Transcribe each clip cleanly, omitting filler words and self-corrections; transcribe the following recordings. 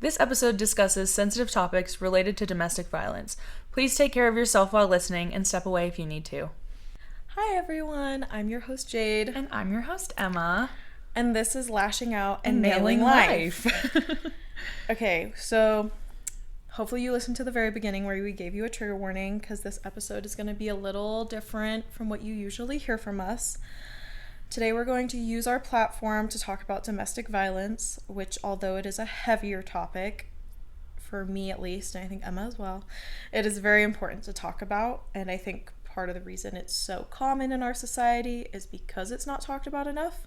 This episode discusses sensitive topics related to domestic violence. Please take care of yourself while listening and step away if you need to. Hi everyone, I'm your host Jade. And I'm your host Emma. And this is Lashing Out and Nailing Life. Okay, so hopefully you listened to the very beginning where we gave you a trigger warning because this episode is going to be a little different from what you usually hear from us. Today we're going to use our platform to talk about domestic violence, which although it is a heavier topic, for me at least, and I think Emma as well, it is very important to talk about. And I think part of the reason it's so common in our society is because it's not talked about enough.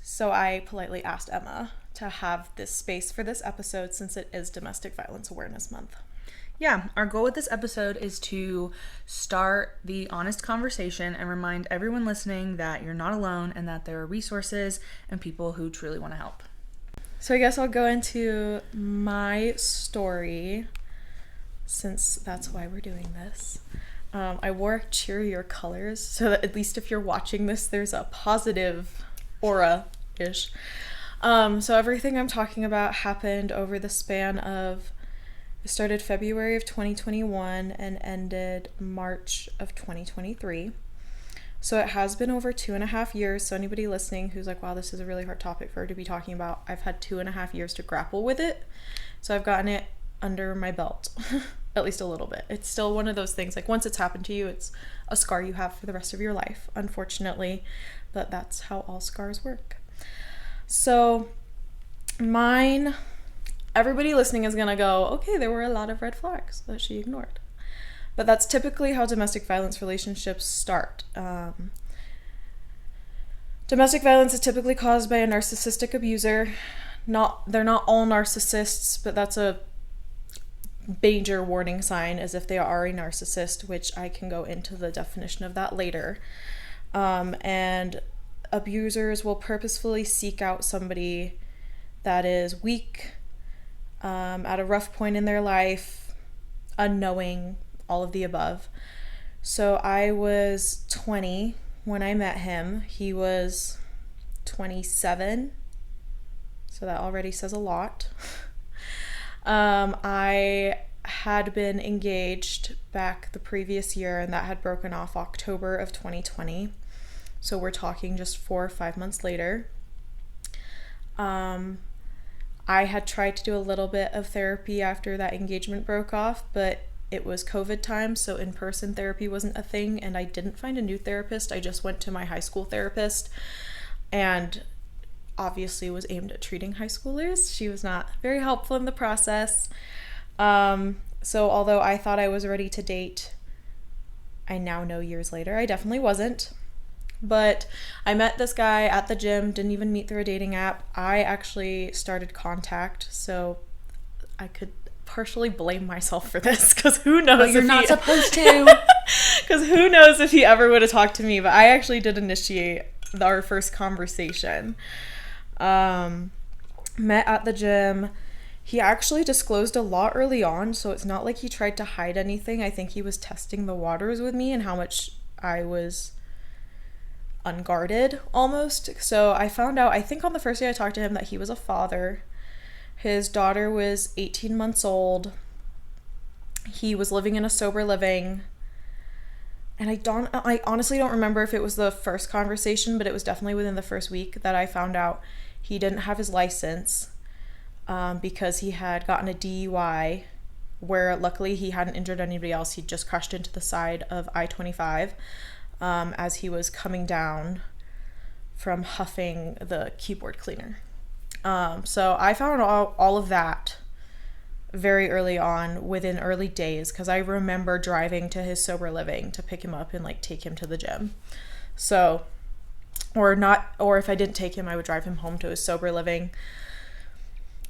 So I politely asked Emma to have this space for this episode since it is Domestic Violence Awareness Month. Yeah, our goal with this episode is to start the honest conversation and remind everyone listening that you're not alone and that there are resources and people who truly want to help. So I guess I'll go into my story since that's why we're doing this. I wore cheerier colors so that at least if you're watching this, there's a positive aura-ish. So everything I'm talking about happened over the span of, it started February of 2021 and ended March of 2023. So it has been over 2.5 years. So anybody listening who's like, wow, this is a really hard topic for her to be talking about, I've had 2.5 years to grapple with it. So I've gotten it under my belt, at least a little bit. It's still one of those things, like once it's happened to you, it's a scar you have for the rest of your life, unfortunately, but that's how all scars work. So mine, everybody listening is gonna go, okay, there were a lot of red flags that she ignored. But that's typically how domestic violence relationships start. Domestic violence is typically caused by a narcissistic abuser. They're not all narcissists, but that's a major warning sign as if they are a narcissist, which I can go into the definition of that later. And abusers will purposefully seek out somebody that is weak, at a rough point in their life, unknowing, all of the above. So I was 20 when I met him. He was 27, so that already says a lot. I had been engaged back the previous year, and that had broken off October of 2020. So we're talking just 4 or 5 months later. I had tried to do a little bit of therapy after that engagement broke off, but it was COVID time, so in-person therapy wasn't a thing, and I didn't find a new therapist. I just went to my high school therapist, and obviously was aimed at treating high schoolers. She was not very helpful in the process. So although I thought I was ready to date, I now know years later I definitely wasn't. But I met this guy at the gym, didn't even meet through a dating app. I actually started contact, so I could partially blame myself for this, because who knows But you're not supposed to. Because who knows if he ever would have talked to me, but I actually did initiate our first conversation. Met at the gym. He actually disclosed a lot early on, so it's not like he tried to hide anything. I think he was testing the waters with me and how much I was unguarded almost. So I found out, I think on the first day I talked to him, that he was a father. His daughter was 18 months old. He was living in a sober living. And I honestly don't remember if it was the first conversation, but it was definitely within the first week that I found out he didn't have his license, because he had gotten a DUI where luckily he hadn't injured anybody else. He just crashed into the side of I-25 as he was coming down from huffing the keyboard cleaner. So I found all of that very early on, within early days, because I remember driving to his sober living to pick him up and like take him to the gym. So, or if I didn't take him, I would drive him home to his sober living.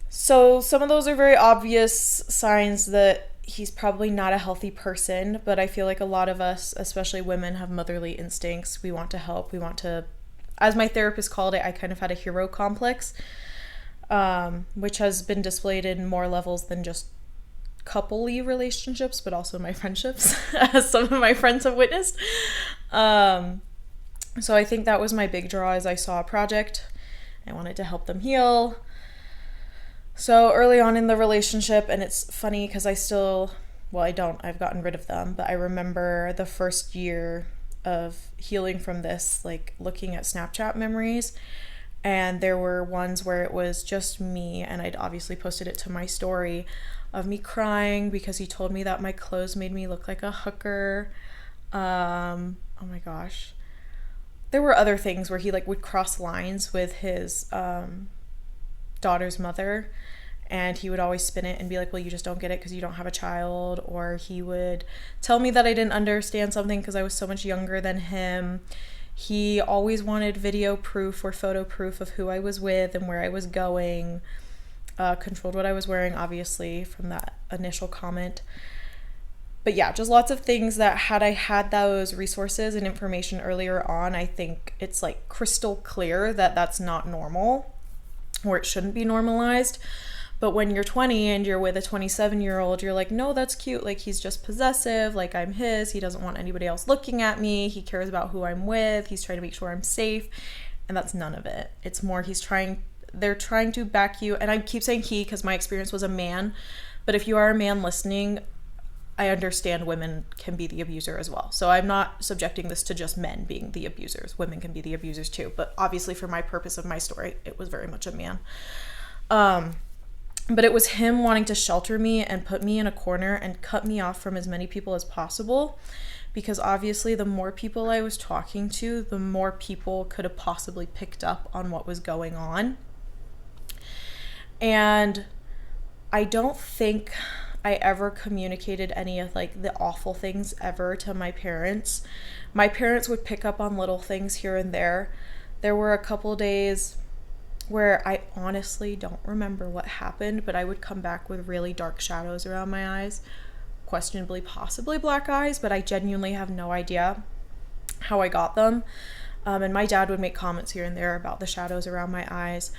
So some of those are very obvious signs that he's probably not a healthy person, but I feel like a lot of us, especially women, have motherly instincts. We want to help. We want to, as my therapist called it, I kind of had a hero complex, which has been displayed in more levels than just couple-y relationships, but also my friendships, as some of my friends have witnessed. So I think that was my big draw, as I saw a project. I wanted to help them heal. So early on in the relationship, and it's funny because I've gotten rid of them, but I remember the first year of healing from this, like looking at Snapchat memories, and there were ones where it was just me, and I'd obviously posted it to my story of me crying because he told me that my clothes made me look like a hooker. Oh my gosh. There were other things where he like would cross lines with his daughter's mother, and he would always spin it and be like, well, you just don't get it because you don't have a child. Or he would tell me that I didn't understand something because I was so much younger than him. He always wanted video proof or photo proof of who I was with and where I was going. Controlled what I was wearing, obviously, from that initial comment. But yeah, just lots of things that had I had those resources and information earlier on, I think it's like crystal clear that that's not normal, or it shouldn't be normalized. But when you're 20 and you're with a 27-year-old, you're like, no, that's cute. Like, he's just possessive. Like, I'm his. He doesn't want anybody else looking at me. He cares about who I'm with. He's trying to make sure I'm safe. And that's none of it. It's more they're trying to back you. And I keep saying he because my experience was a man. But if you are a man listening, I understand women can be the abuser as well. So I'm not subjecting this to just men being the abusers. Women can be the abusers too. But obviously for my purpose of my story, it was very much a man. But it was him wanting to shelter me and put me in a corner and cut me off from as many people as possible. Because obviously the more people I was talking to, the more people could have possibly picked up on what was going on. And I don't think I ever communicated any of like the awful things ever to my parents. My parents would pick up on little things here and there. There were a couple days where I honestly don't remember what happened, but I would come back with really dark shadows around my eyes, questionably, possibly black eyes, but I genuinely have no idea how I got them. And my dad would make comments here and there about the shadows around my eyes.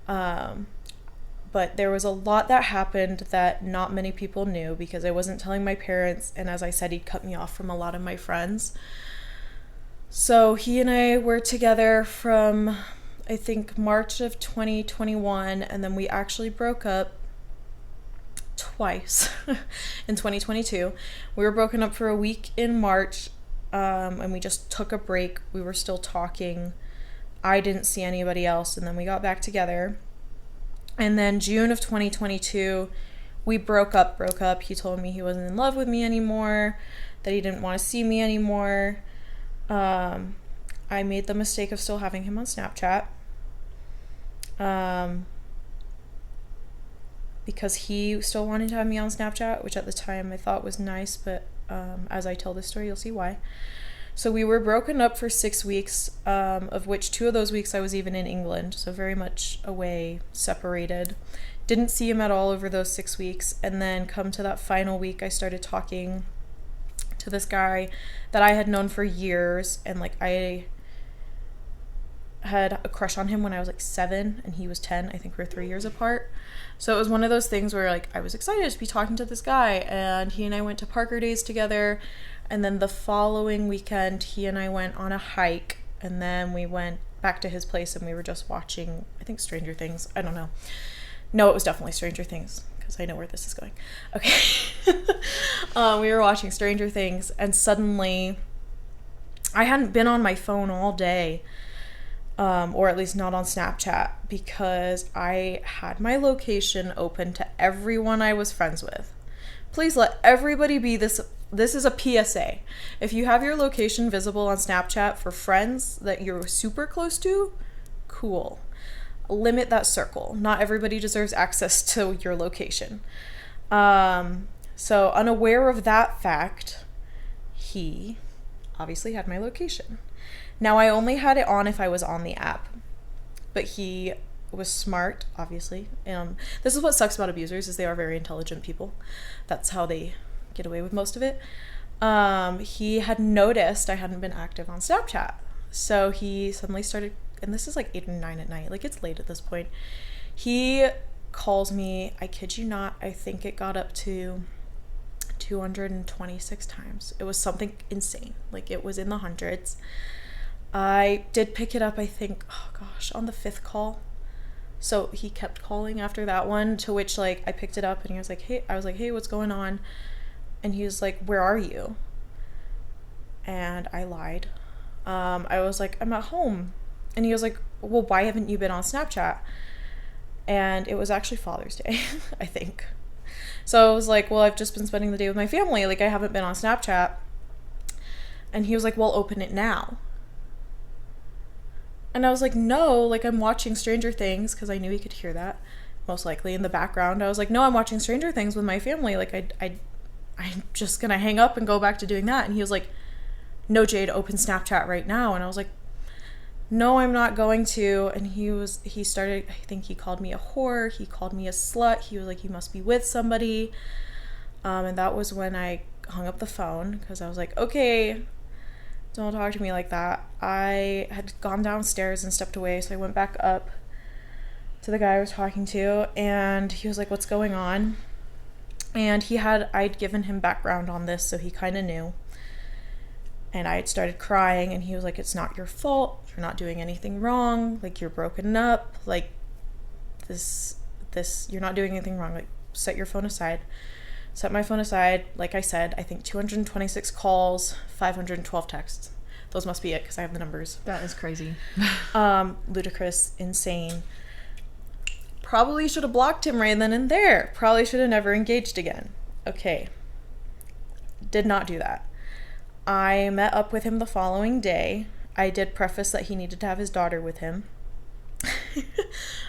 But there was a lot that happened that not many people knew because I wasn't telling my parents. And as I said, he'd cut me off from a lot of my friends. So he and I were together from, I think, March of 2021. And then we actually broke up twice in 2022. We were broken up for a week in March. And we just took a break. We were still talking. I didn't see anybody else. And then we got back together. And then June of 2022, we broke up. He told me he wasn't in love with me anymore, that he didn't want to see me anymore. I made the mistake of still having him on Snapchat. Because he still wanted to have me on Snapchat, which at the time I thought was nice, but as I tell this story, you'll see why. So we were broken up for 6 weeks, of which 2 of those weeks I was even in England, so very much away, separated. Didn't see him at all over those 6 weeks, and then come to that final week, I started talking to this guy that I had known for years, and like I had a crush on him when I was like 7 and he was 10. I think we're 3 years apart. So it was one of those things where like I was excited to be talking to this guy, and he and I went to Parker Days together. And then the following weekend, he and I went on a hike, and then we went back to his place and we were just watching, I think, Stranger Things. I don't know. No, it was definitely Stranger Things, because I know where this is going. Okay. We were watching Stranger Things, and suddenly I hadn't been on my phone all day, or at least not on Snapchat, because I had my location open to everyone I was friends with. Please let everybody be this is a PSA. If you have your location visible on Snapchat for friends that you're super close to, cool. Limit that circle. Not everybody deserves access to your location. So unaware of that fact, he obviously had my location. Now I only had it on if I was on the app, but he was smart, obviously. This is what sucks about abusers, is they are very intelligent people. That's how they get away with most of it. He had noticed I hadn't been active on Snapchat, so he suddenly started, and this is like 8 or 9 at night, like it's late at this point. He calls me, I kid you not, I think it got up to 226 times. It was something insane, like it was in the hundreds. I did pick it up, I think, oh gosh, on the 5th call. So he kept calling after that one, to which, like, I picked it up and he was like, hey, I was like, hey, what's going on? And he was like, where are you? And I lied. I was like, I'm at home. And he was like, well, why haven't you been on Snapchat? And it was actually Father's Day, I think. So I was like, well, I've just been spending the day with my family. Like, I haven't been on Snapchat. And he was like, well, open it now. And I was like, no, like, I'm watching Stranger Things, because I knew he could hear that, most likely, in the background. I was like, no, I'm watching Stranger Things with my family. Like, I'm just going to hang up and go back to doing that. And he was like, no, Jade, open Snapchat right now. And I was like, no, I'm not going to. And he started, I think he called me a whore. He called me a slut. He was like, you must be with somebody. And that was when I hung up the phone, because I was like, okay, don't talk to me like that. I had gone downstairs and stepped away, so I went back up to the guy I was talking to, and he was like, what's going on? And I'd given him background on this, so he kind of knew. And I had started crying, and he was like, it's not your fault. You're not doing anything wrong. Like, you're broken up. Like, this, you're not doing anything wrong. Like, set your phone aside. Set my phone aside. Like I said, I think 226 calls, 512 texts. Those must be it, because I have the numbers. That is crazy. Ludicrous, insane. Probably should have blocked him right then and there. Probably should have never engaged again. Okay. Did not do that. I met up with him the following day. I did preface that he needed to have his daughter with him.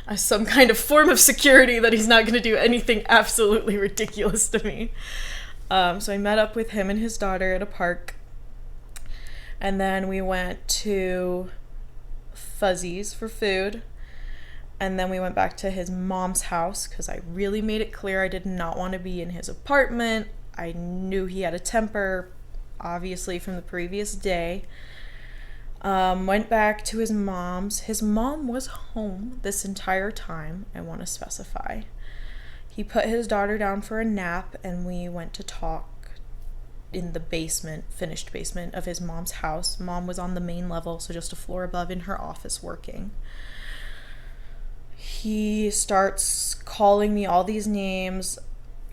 As some kind of form of security that he's not going to do anything absolutely ridiculous to me. So I met up with him and his daughter at a park. And then we went to Fuzzy's for food. And then we went back to his mom's house, because I really made it clear I did not want to be in his apartment. I knew he had a temper, obviously, from the previous day. Went back to his mom's. His mom was home this entire time, I want to specify. He put his daughter down for a nap, and we went to talk in the basement, finished basement of his mom's house. Mom was on the main level, so just a floor above, in her office working. He starts calling me all these names,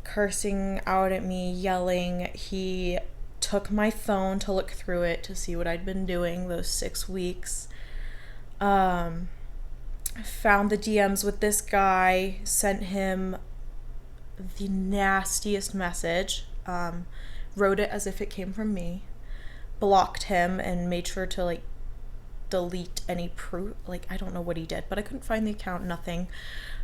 cursing out at me, yelling. He took my phone to look through it to see what I'd been doing those 6 weeks. Found the DMs with this guy, sent him the nastiest message, wrote it as if it came from me, blocked him, and made sure to, like, delete any proof. Like, I don't know what he did, but I couldn't find the account, nothing.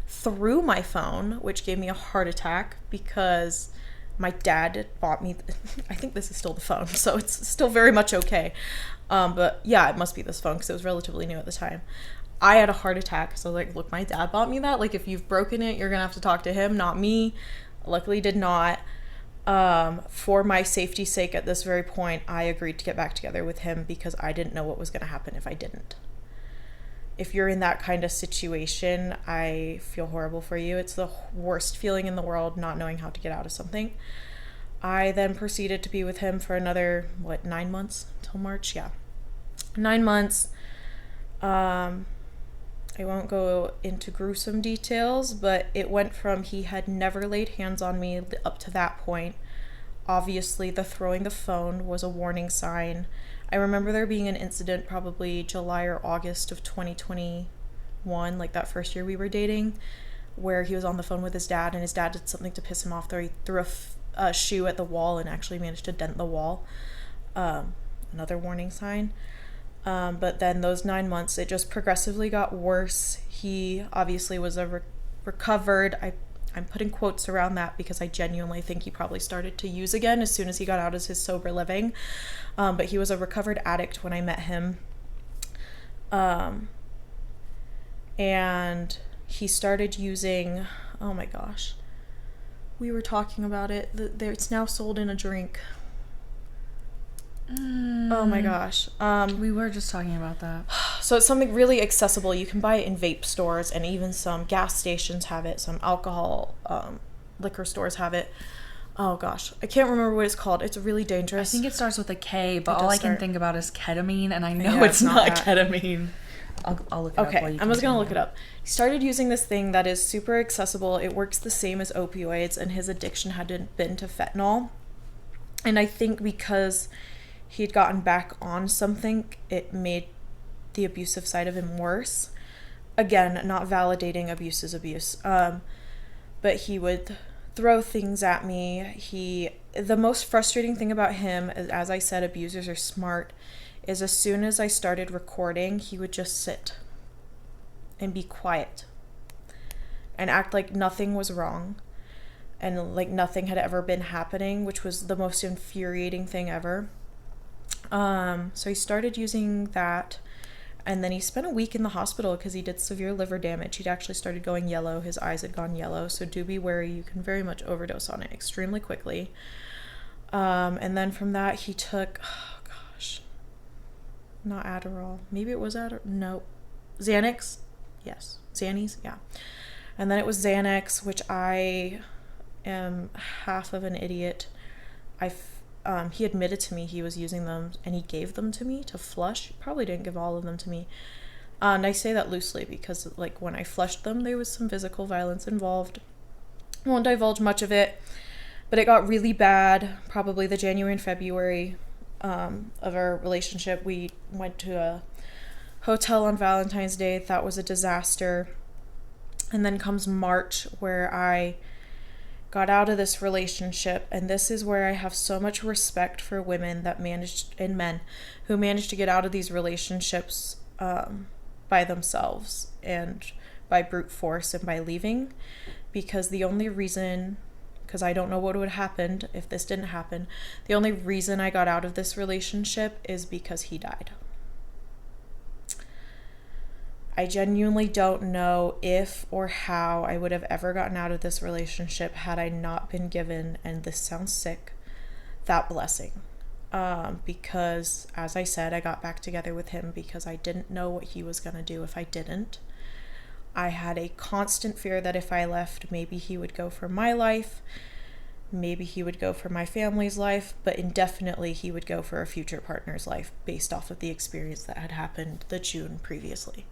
Threw my phone, which gave me a heart attack, because my dad bought me, I think this is still the phone, so it's still very much okay. But yeah, it must be this phone, because it was relatively new at the time. I had a heart attack, so like, look, my dad bought me that. Like, if you've broken it, you're gonna have to talk to him, not me. Luckily did not. For my safety's sake at this very point, I agreed to get back together with him, because I didn't know what was gonna happen if I didn't. If you're in that kind of situation, I feel horrible for you. It's the worst feeling in the world, not knowing how to get out of something. I then proceeded to be with him for another, 9 months? Till March? Yeah. 9 months. I won't go into gruesome details, but it went from he had never laid hands on me up to that point. Obviously, the throwing the phone was a warning sign. I remember there being an incident probably July or August of 2021, like that first year we were dating, where he was on the phone with his dad, and his dad did something to piss him off. He threw a shoe at the wall and actually managed to dent the wall. Another warning sign. But then those 9 months, it just progressively got worse. He obviously was recovered. I'm putting quotes around that because I genuinely think he probably started to use again as soon as he got out of his sober living. But he was a recovered addict when I met him. And he started using, oh my gosh, we were talking about it. It's now sold in a drink. Oh my gosh. We were just talking about that. So it's something really accessible. You can buy it in vape stores, and even some gas stations have it. Some alcohol liquor stores have it. Oh gosh, I can't remember what it's called. It's really dangerous. I think it starts with a K, but all I can think about is ketamine, and I know Yeah, it's not that. ketamine. I'll look it up while Okay, you I'm just gonna continue. look it up. He started using this thing that is super accessible. It works the same as opioids, and his addiction had been to fentanyl. And I think because he'd gotten back on something, it made the abusive side of him worse. Again, not validating abuse is abuse. But he would throw things at me. The most frustrating thing about him, as I said, abusers are smart, is as soon as I started recording, he would just sit and be quiet and act like nothing was wrong and like nothing had ever been happening, which was the most infuriating thing ever. So he started using that, and then he spent a week in the hospital because he did severe liver damage. He'd actually started going yellow. His eyes had gone yellow, so do be wary. You can very much overdose on it extremely quickly. And then from that, he took, not Adderall. Maybe it was Adderall. No. Xanax? Yes. Xannies? Yeah. And then it was Xanax, which I am half of an idiot. He admitted to me he was using them, and he gave them to me to flush. He probably didn't give all of them to me. And I say that loosely because, like, when I flushed them, there was some physical violence involved. I won't divulge much of it, but it got really bad, probably the January and February of our relationship. We went to a hotel on Valentine's Day. That was a disaster. And then comes March, where I got out of this relationship, and this is where I have so much respect for women that managed, and men who managed to get out of these relationships by themselves and by brute force and by leaving, because the only reason, because I don't know what would have happened if this didn't happen, the only reason I got out of this relationship is because he died. I genuinely don't know if or how I would have ever gotten out of this relationship had I not been given, and this sounds sick, that blessing. Because, as I said, I got back together with him because I didn't know what he was going to do if I didn't. I had a constant fear that if I left, maybe he would go for my life, maybe he would go for my family's life, but indefinitely he would go for a future partner's life based off of the experience that had happened the June previously.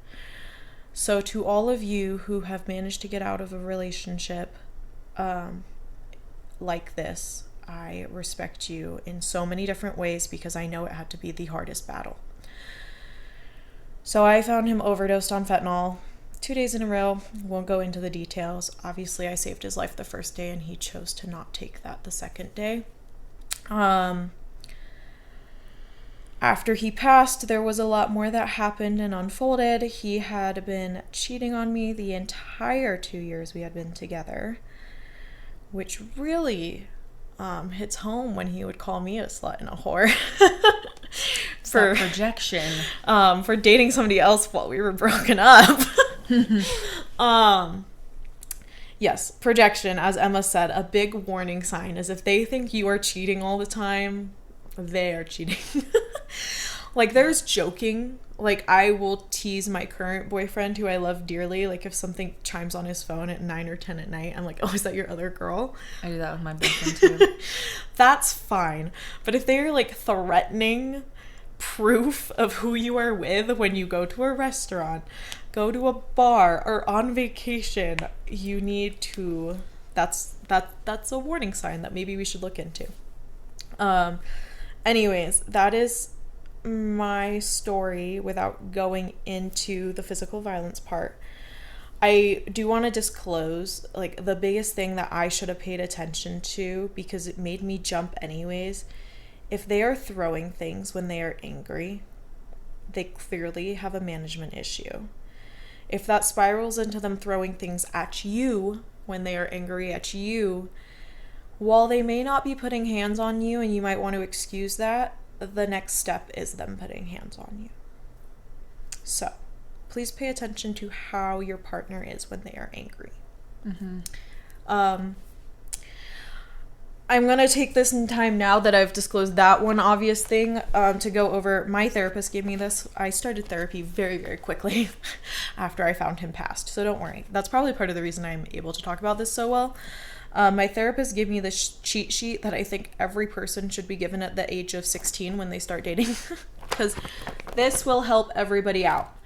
So to all of you who have managed to get out of a relationship like this, I respect you in so many different ways because I know it had to be the hardest battle. So I found him overdosed on fentanyl 2 days in a row. Won't go into the details. Obviously, I saved his life the first day, and he chose to not take that the second day. After he passed, there was a lot more that happened and unfolded. He had been cheating on me the entire 2 years we had been together, which really hits home when he would call me a slut and a whore. For projection. For dating somebody else while we were broken up. Yes, projection, as Emma said, a big warning sign is if they think you are cheating all the time, they are cheating. Like, there's joking. Like, I will tease my current boyfriend, who I love dearly. Like, if something chimes on his phone at 9 or 10 at night, I'm like, oh, is that your other girl? I do that with my boyfriend, too. That's fine. But if they're, like, threatening proof of who you are with when you go to a restaurant, go to a bar, or on vacation, you need to... That's a warning sign that maybe we should look into. Anyways, that is my story without going into the physical violence part. I do want to disclose, like, the biggest thing that I should have paid attention to, because it made me jump anyways. If they are throwing things when they are angry, they clearly have a management issue. If that spirals into them throwing things at you when they are angry at you, while they may not be putting hands on you and you might want to excuse that, the next step is them putting hands on you. So, please pay attention to how your partner is when they are angry. Mm-hmm. I'm going to take this in time now that I've disclosed that one obvious thing to go over. My therapist gave me this. I started therapy very, very quickly after I found him passed. So don't worry. That's probably part of the reason I'm able to talk about this so well. My therapist gave me this cheat sheet that I think every person should be given at the age of 16 when they start dating. Because this will help everybody out.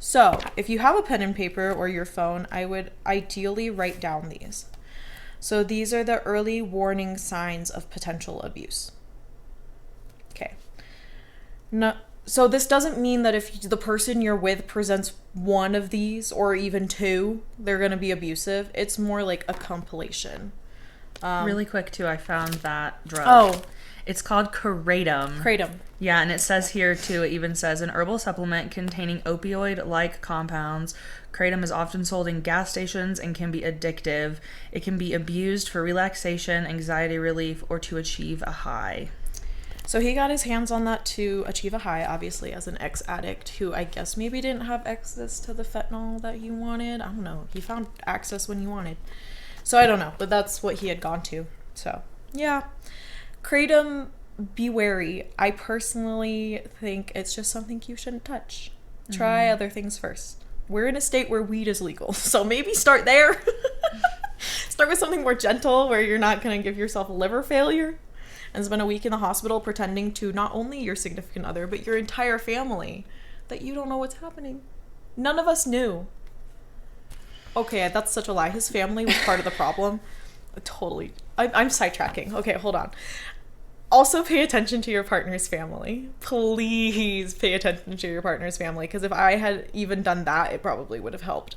So, if you have a pen and paper or your phone, I would ideally write down these. So, these are the early warning signs of potential abuse. Okay. No, so, this doesn't mean that if the person you're with presents one of these or even two, they're going to be abusive. It's more like a compilation. Really quick, too, I found that drug. Oh. It's called Kratom. Kratom. Yeah, and it says here, too, it even says, an herbal supplement containing opioid-like compounds. Kratom is often sold in gas stations and can be addictive. It can be abused for relaxation, anxiety relief, or to achieve a high. So he got his hands on that to achieve a high, obviously, as an ex-addict who I guess maybe didn't have access to the fentanyl that he wanted. I don't know. He found access when he wanted. So I don't know, but that's what he had gone to. So, yeah. Kratom, be wary. I personally think it's just something you shouldn't touch. Try other things first. We're in a state where weed is legal, so maybe start there. Start with something more gentle where you're not going to give yourself liver failure and spend a week in the hospital pretending to not only your significant other, but your entire family that you don't know what's happening. None of us knew. Okay, that's such a lie. His family was part of the problem. Totally. I'm sidetracking. Okay, hold on. Also, pay attention to your partner's family. Please pay attention to your partner's family, because if I had even done that, it probably would have helped.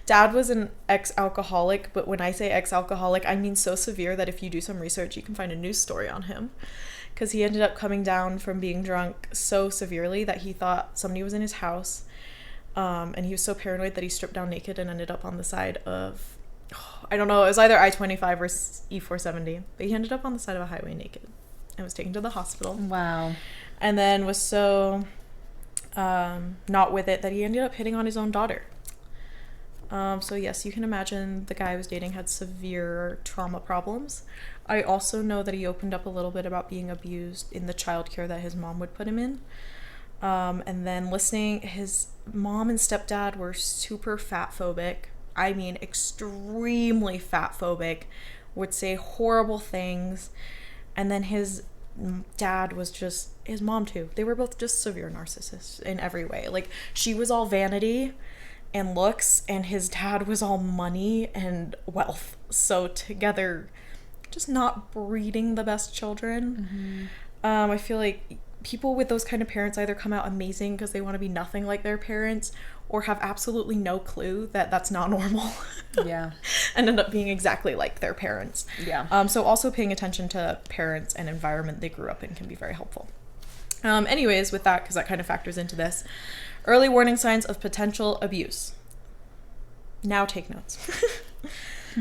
Dad was an ex-alcoholic, but when I say ex-alcoholic, I mean so severe that if you do some research, you can find a news story on him. Because he ended up coming down from being drunk so severely that he thought somebody was in his house. And he was so paranoid that he stripped down naked and ended up on the side of, I don't know, it was either I-25 or E-470. But he ended up on the side of a highway naked and was taken to the hospital. Wow. And then was so not with it that he ended up hitting on his own daughter. So yes, you can imagine the guy I was dating had severe trauma problems. I also know that he opened up a little bit about being abused in the childcare that his mom would put him in. And then listening, his mom and stepdad were super fat phobic. I mean, extremely fat phobic, would say horrible things. And then his dad was just, his mom too. They were both just severe narcissists in every way. Like, she was all vanity and looks, and his dad was all money and wealth. So together, just not breeding the best children. I feel like people with those kind of parents either come out amazing because they want to be nothing like their parents, or have absolutely no clue that that's not normal. Yeah. And end up being exactly like their parents. Yeah. So also paying attention to parents and environment they grew up in can be very helpful. Anyways, with that, because that kind of factors into this, early warning signs of potential abuse. Now take notes.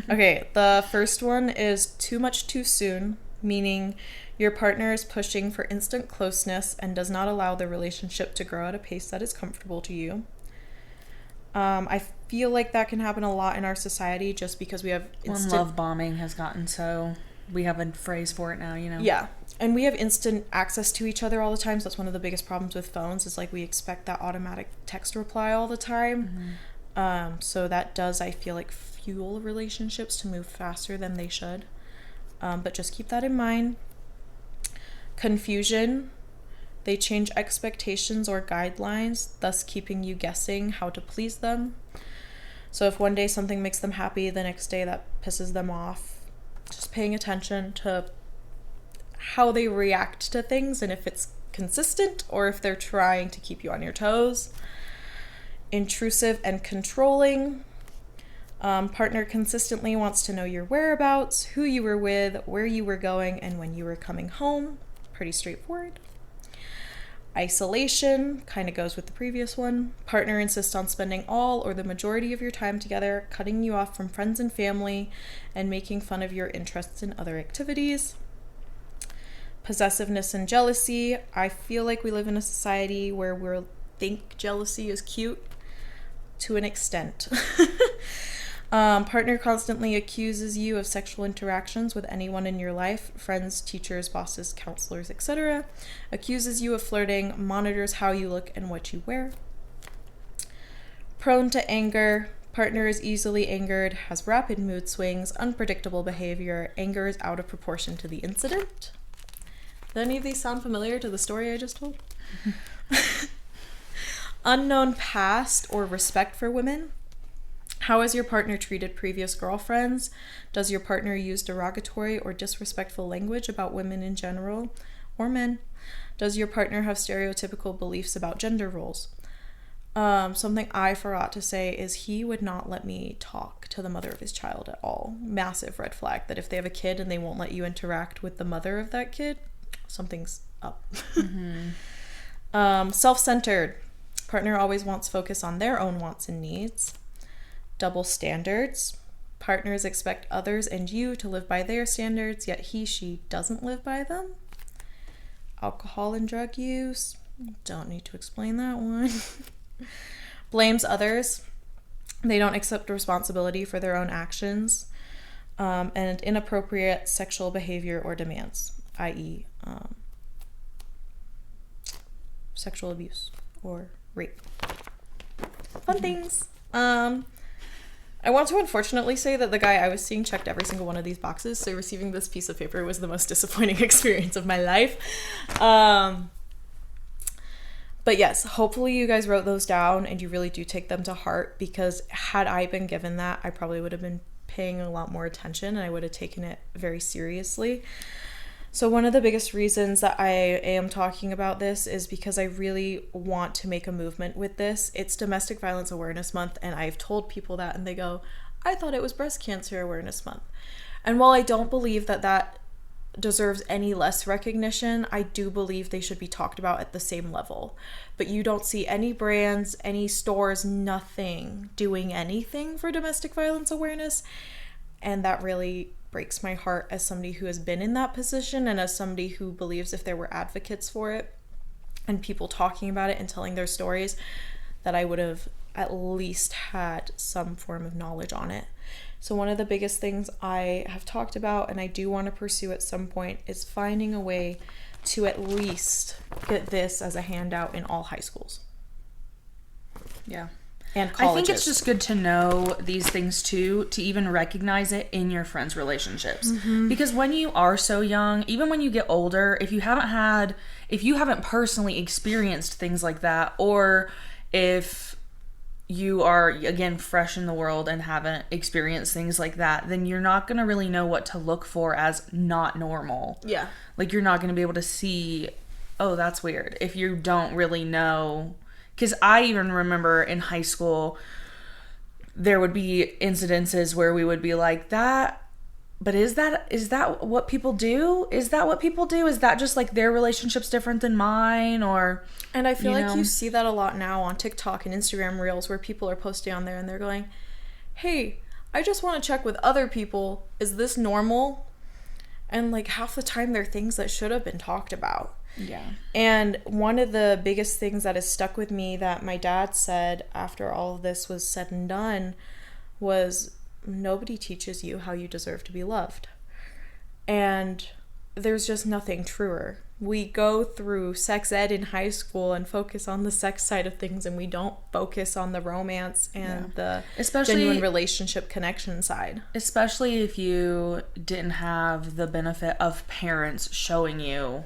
Okay, the first one is too much too soon, meaning your partner is pushing for instant closeness and does not allow the relationship to grow at a pace that is comfortable to you. I feel like that can happen a lot in our society just because we have instant... love bombing has gotten so... We have a phrase for it now, you know? Yeah. And we have instant access to each other all the time. So that's one of the biggest problems with phones is like we expect that automatic text reply all the time. So that does, I feel like, fuel relationships to move faster than they should. But just keep that in mind. Confusion. They change expectations or guidelines, thus keeping you guessing how to please them. So if one day something makes them happy, the next day that pisses them off. Just paying attention to how they react to things and if it's consistent or if they're trying to keep you on your toes. Intrusive and controlling. Partner consistently wants to know your whereabouts, who you were with, where you were going, and when you were coming home. Pretty straightforward. Isolation kind of goes with the previous one. Partner insists on spending all or the majority of your time together, cutting you off from friends and family, and making fun of your interests in other activities. Possessiveness and jealousy. I feel like we live in a society where we think jealousy is cute to an extent. Partner constantly accuses you of sexual interactions with anyone in your life, friends, teachers, bosses, counselors, etc. Accuses you of flirting, monitors how you look and what you wear. Prone to anger. Partner is easily angered, has rapid mood swings, unpredictable behavior. Anger is out of proportion to the incident. Do any of these sound familiar to the story I just told? Unknown past or respect for women. How has your partner treated previous girlfriends? Does your partner use derogatory or disrespectful language about women in general or men? Does your partner have stereotypical beliefs about gender roles? Something I forgot to say is he would not let me talk to the mother of his child at all. Massive red flag that if they have a kid and they won't let you interact with the mother of that kid, something's up. Self-centered. Partner always wants focus on their own wants and needs. Double standards. Partners expect others and you to live by their standards, yet she doesn't live by them. Alcohol and drug use. Don't need to explain that one. Blames others. They don't accept responsibility for their own actions. And inappropriate sexual behavior or demands, i.e. Sexual abuse or rape. Fun things. I want to unfortunately say that the guy I was seeing checked every single one of these boxes, so receiving this piece of paper was the most disappointing experience of my life. But yes, hopefully you guys wrote those down and you really do take them to heart, because had I been given that, I probably would have been paying a lot more attention and I would have taken it very seriously. So one of the biggest reasons that I am talking about this is because I really want to make a movement with this. It's Domestic Violence Awareness Month, and I've told people that and they go, I thought it was Breast Cancer Awareness Month. And while I don't believe that that deserves any less recognition, I do believe they should be talked about at the same level. But you don't see any brands, any stores, nothing doing anything for domestic violence awareness. And that really breaks my heart as somebody who has been in that position and as somebody who believes if there were advocates for it and people talking about it and telling their stories, that I would have at least had some form of knowledge on it. So one of the biggest things I have talked about and I do want to pursue at some point is finding a way to at least get this as a handout in all high schools. Yeah. And colleges. I think it's just good to know these things too, to even recognize it in your friends' relationships. Mm-hmm. Because when you are so young, even when you get older, if you haven't personally experienced things like that, or if you are, again, fresh in the world and haven't experienced things like that, then you're not going to really know what to look for as not normal. Yeah. Like, you're not going to be able to see, oh, that's weird, if you don't really know. Because I even remember in high school, there would be incidences where we would be like, but is that what people do? Is that what people do? Is that just like their relationship's different than mine? And I feel like you see that a lot now on TikTok and Instagram Reels, where people are posting on there and they're going, hey, I just want to check with other people. Is this normal? And like half the time they're things that should have been talked about. Yeah. And one of the biggest things that has stuck with me that my dad said after all of this was said and done was, nobody teaches you how you deserve to be loved. And there's just nothing truer. We go through sex ed in high school and focus on the sex side of things, and we don't focus on the romance and the genuine relationship connection side. Especially if you didn't have the benefit of parents showing you,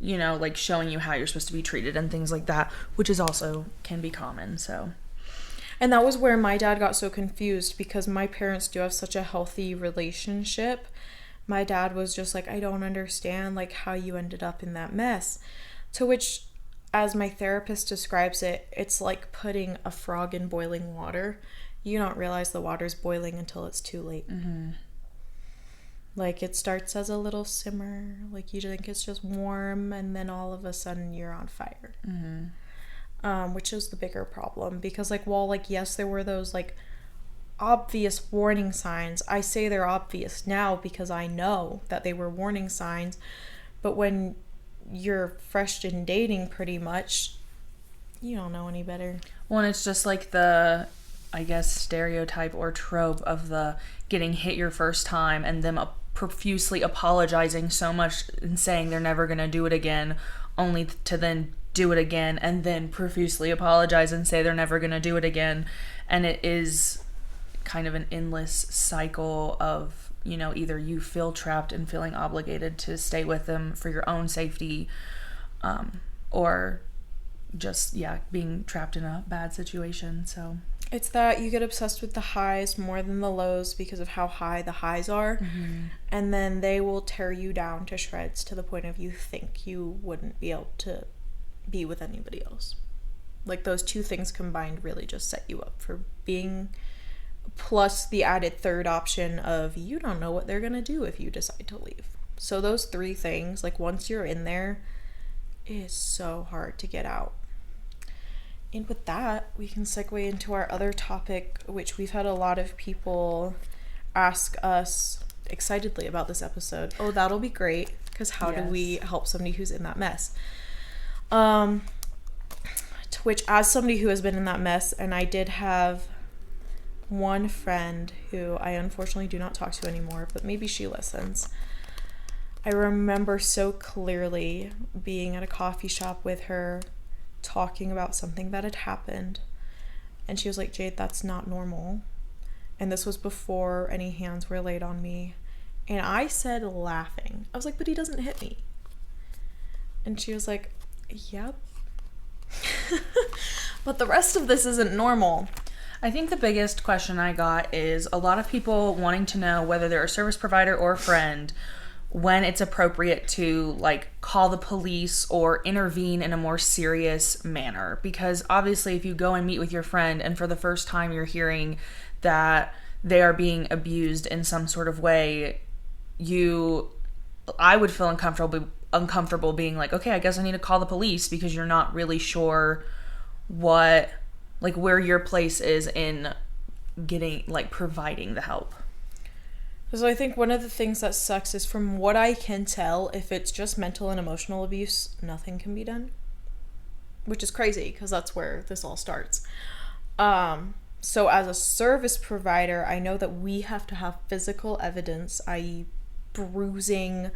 like showing you how you're supposed to be treated and things like that, which is also can be common, so. And that was where my dad got so confused, because my parents do have such a healthy relationship. My dad was just like, I don't understand like how you ended up in that mess. To which, as my therapist describes it, it's like putting a frog in boiling water. You don't realize the water's boiling until it's too late. Mm-hmm. Like, it starts as a little simmer, like you think it's just warm, and then all of a sudden you're on fire. Mm-hmm. Which is the bigger problem, because like, while like, yes, there were those like obvious warning signs. I say they're obvious now because I know that they were warning signs, but when you're fresh in dating, pretty much, you don't know any better. Well, and it's just like the, I guess, stereotype or trope of the getting hit your first time and them profusely apologizing so much and saying they're never going to do it again, only to then do it again and then profusely apologize and say they're never going to do it again. And it is kind of an endless cycle of, either you feel trapped and feeling obligated to stay with them for your own safety, or just, yeah, being trapped in a bad situation. So it's that you get obsessed with the highs more than the lows because of how high the highs are. And then they will tear you down to shreds to the point of you think you wouldn't be able to be with anybody else. Like, those two things combined really just set you up for being, plus the added third option of you don't know what they're going to do if you decide to leave. So those three things, like, once you're in there, it is so hard to get out. And with that, we can segue into our other topic, which we've had a lot of people ask us excitedly about this episode. Oh, that'll be great, because how do we help somebody who's in that mess? To which, as somebody who has been in that mess, and I did have one friend who I unfortunately do not talk to anymore, but maybe she listens. I remember so clearly being at a coffee shop with her, talking about something that had happened, and she was like, Jade, that's not normal. And this was before any hands were laid on me. And I said, laughing, I was like, but he doesn't hit me. And she was like, yep. But the rest of this isn't normal. I think the biggest question I got is a lot of people wanting to know whether they're a service provider or a friend, when it's appropriate to, like, call the police or intervene in a more serious manner. Because obviously if you go and meet with your friend and for the first time you're hearing that they are being abused in some sort of way, I would feel uncomfortable being like, okay, I guess I need to call the police, because you're not really sure where your place is in getting, like, providing the help. So I think one of the things that sucks is, from what I can tell, if it's just mental and emotional abuse, nothing can be done. Which is crazy, because that's where this all starts. So as a service provider, I know that we have to have physical evidence, i.e. bruising,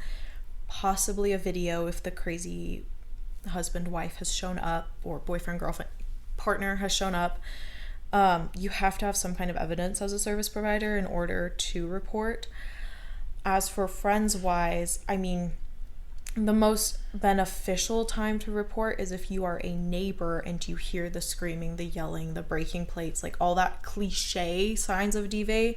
possibly a video if the crazy husband, wife has shown up, or boyfriend, girlfriend, partner has shown up. You have to have some kind of evidence as a service provider in order to report. As for friends wise, I mean, the most beneficial time to report is if you are a neighbor and you hear the screaming, the yelling, the breaking plates, like all that cliche signs of DV.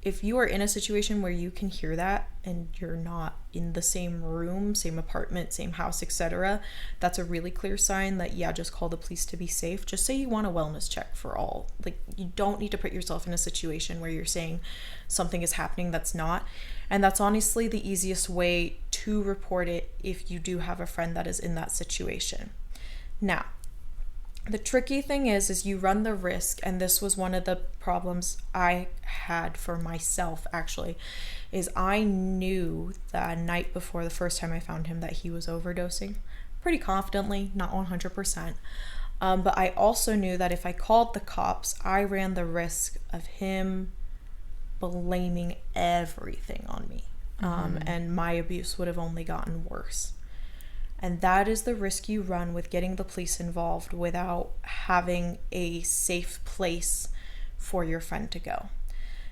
If you are in a situation where you can hear that and you're not in the same room, same apartment, same house, etc., that's a really clear sign that, yeah, just call the police to be safe. Just say you want a wellness check for all. Like, you don't need to put yourself in a situation where you're saying something is happening that's not. And that's honestly the easiest way to report it if you do have a friend that is in that situation. Now, the tricky thing is you run the risk, and this was one of the problems I had for myself, actually, is I knew the night before the first time I found him that he was overdosing, pretty confidently, not 100%. But I also knew that if I called the cops, I ran the risk of him blaming everything on me. And my abuse would have only gotten worse. And that is the risk you run with getting the police involved without having a safe place for your friend to go.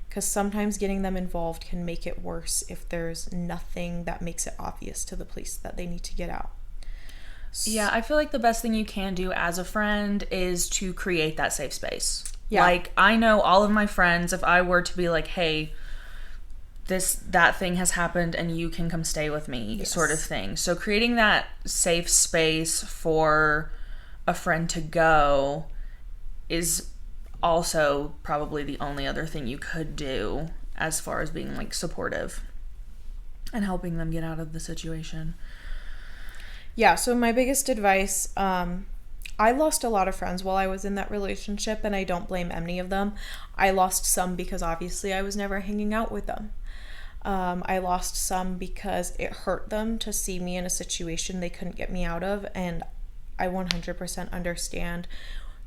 Because sometimes getting them involved can make it worse if there's nothing that makes it obvious to the police that they need to get out. Yeah, I feel like the best thing you can do as a friend is to create that safe space. Yeah. Like, I know all of my friends, if I were to be like, hey, that thing has happened and you can come stay with me, yes, sort of thing. So creating that safe space for a friend to go is also probably the only other thing you could do as far as being, like, supportive and helping them get out of the situation. Yeah, so my biggest advice, I lost a lot of friends while I was in that relationship, and I don't blame any of them. I lost some because obviously I was never hanging out with them. I lost some because it hurt them to see me in a situation they couldn't get me out of, and I 100% understand.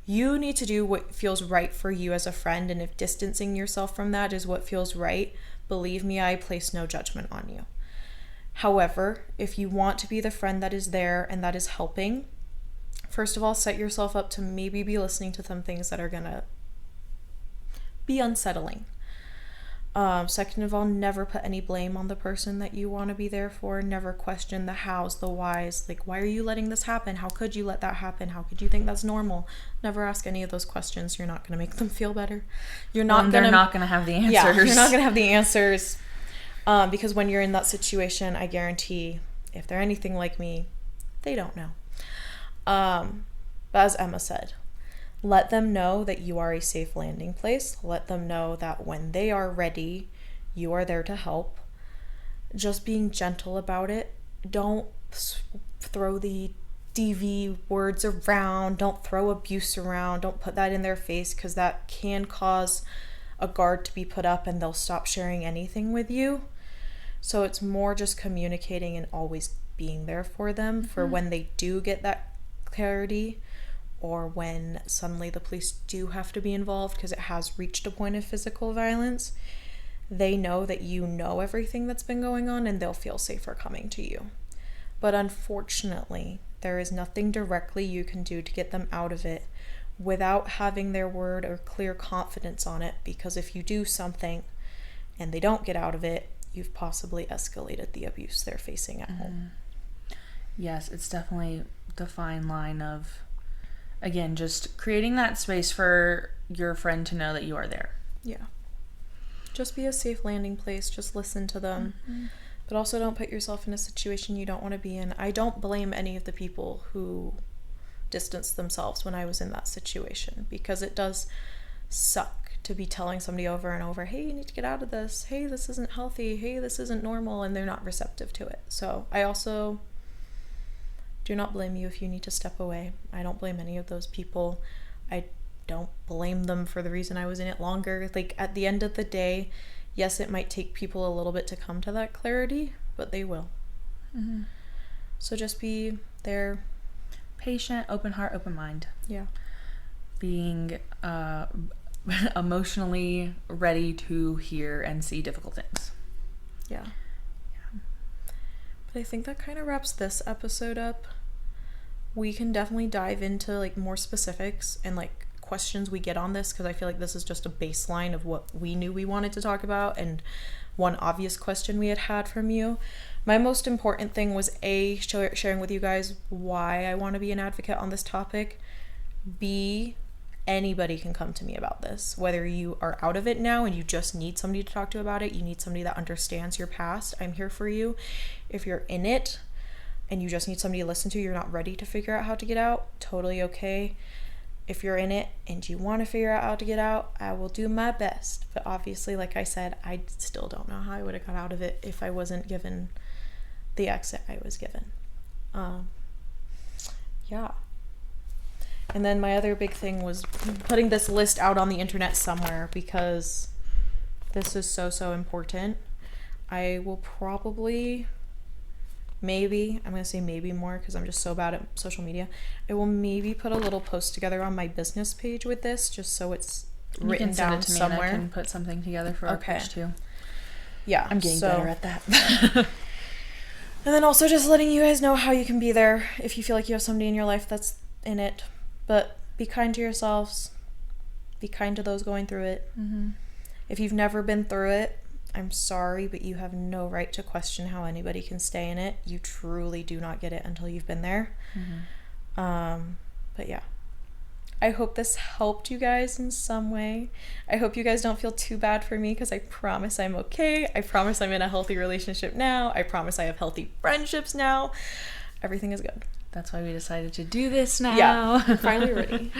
You need to do what feels right for you as a friend, and if distancing yourself from that is what feels right, believe me, I place no judgment on you. However, if you want to be the friend that is there and that is helping, first of all, set yourself up to maybe be listening to some things that are gonna be unsettling. Second of all, never put any blame on the person that you want to be there for. Never question the hows, the whys. Like, why are you letting this happen? How could you let that happen? How could you think that's normal? Never ask any of those questions. You're not going to make them feel better. They're not going to have the answers. Yeah, you're not going to have the answers. Because when you're in that situation, I guarantee if they're anything like me, they don't know. But as Emma said, let them know that you are a safe landing place. Let them know that when they are ready, you are there to help. Just being gentle about it. Don't throw the DV words around. Don't throw abuse around. Don't put that in their face, because that can cause a guard to be put up and they'll stop sharing anything with you. So it's more just communicating and always being there for them for when they do get that clarity, or when suddenly the police do have to be involved because it has reached a point of physical violence. They know that you know everything that's been going on and they'll feel safer coming to you. But unfortunately, there is nothing directly you can do to get them out of it without having their word or clear confidence on it, because if you do something and they don't get out of it, you've possibly escalated the abuse they're facing at home. Yes, it's definitely the fine line of, again, just creating that space for your friend to know that you are there. Yeah. Just be a safe landing place. Just listen to them. But also don't put yourself in a situation you don't want to be in. I don't blame any of the people who distanced themselves when I was in that situation, because it does suck to be telling somebody over and over, hey, you need to get out of this. Hey, this isn't healthy. Hey, this isn't normal. And they're not receptive to it. So I also do not blame you if you need to step away. I don't blame any of those people. I don't blame them for the reason I was in it longer. Like, at the end of the day, yes, it might take people a little bit to come to that clarity, but they will. So just be there. Patient, open heart, open mind. Yeah. Being emotionally ready to hear and see difficult things. Yeah. But I think that kind of wraps this episode up. We can definitely dive into like more specifics and like questions we get on this, because I feel like this is just a baseline of what we knew we wanted to talk about, and one obvious question we had from you. My most important thing was A, sharing with you guys why I want to be an advocate on this topic. B, anybody can come to me about this, whether you are out of it now and you just need somebody to talk to about it, you need somebody that understands your past, I'm here for you. If you're in it and you just need somebody to listen to, you're not ready to figure out how to get out, totally okay. If you're in it and you want to figure out how to get out, I will do my best. But obviously, like I said, I still don't know how I would have got out of it if I wasn't given the exit I was given. Yeah. And then my other big thing was putting this list out on the internet somewhere, because this is so important. I will probably, maybe, I'm going to say maybe more because I'm just so bad at social media. I will maybe put a little post together on my business page with this, just so it's written down somewhere. And I can put something together for our page too. Yeah. I'm getting better at that. And then also just letting you guys know how you can be there if you feel like you have somebody in your life that's in it. But be kind to yourselves. Be kind to those going through it. If you've never been through it, I'm sorry, but you have no right to question how anybody can stay in it. You truly do not get it until you've been there. But yeah, I hope this helped you guys in some way. I hope you guys don't feel too bad for me, because I promise I'm okay. I promise I'm in a healthy relationship now. I promise I have healthy friendships now. Everything is good. That's why we decided to do this now. Yeah, finally ready.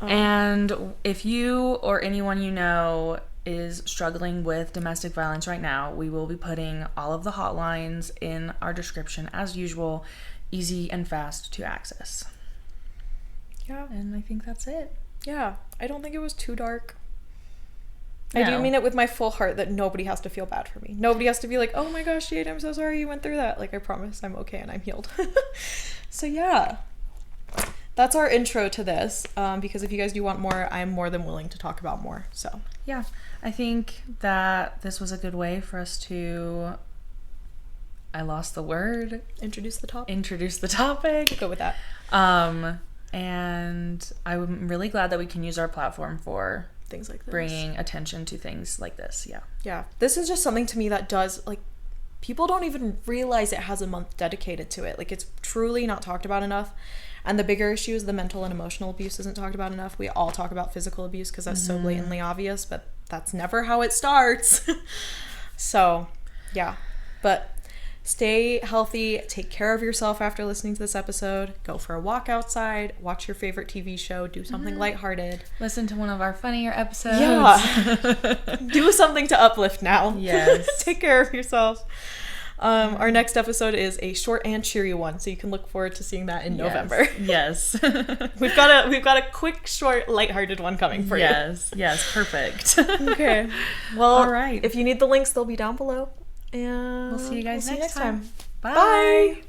And if you or anyone you know is struggling with domestic violence right now, we will be putting all of the hotlines in our description as usual, easy and fast to access. Yeah. And I think that's it. Yeah. I don't think it was too dark. No. I do mean it with my full heart that nobody has to feel bad for me. Nobody has to be like, oh my gosh, Jade, I'm so sorry you went through that. Like, I promise I'm okay and I'm healed. So yeah. That's our intro to this, because if you guys do want more, I'm more than willing to talk about more. So yeah, I think that this was a good way for us to, I lost the word. Introduce the topic. Go with that. And I'm really glad that we can use our platform for things like this. Bringing attention to things like this. Yeah. Yeah. This is just something to me that does, like, people don't even realize it has a month dedicated to it. Like, it's truly not talked about enough. And the bigger issue is the mental and emotional abuse isn't talked about enough. We all talk about physical abuse because that's so blatantly obvious, but that's never how it starts. So, yeah. But stay healthy. Take care of yourself after listening to this episode. Go for a walk outside. Watch your favorite TV show. Do something lighthearted. Listen to one of our funnier episodes. Yeah. Do something to uplift now. Yes. Take care of yourself. Our next episode is a short and cheery one, so you can look forward to seeing that in November. Yes. We've got a quick, short, lighthearted one coming for you. Yes, perfect. Okay. Well, all right. If you need the links, they'll be down below. And we'll see you guys next time. Bye.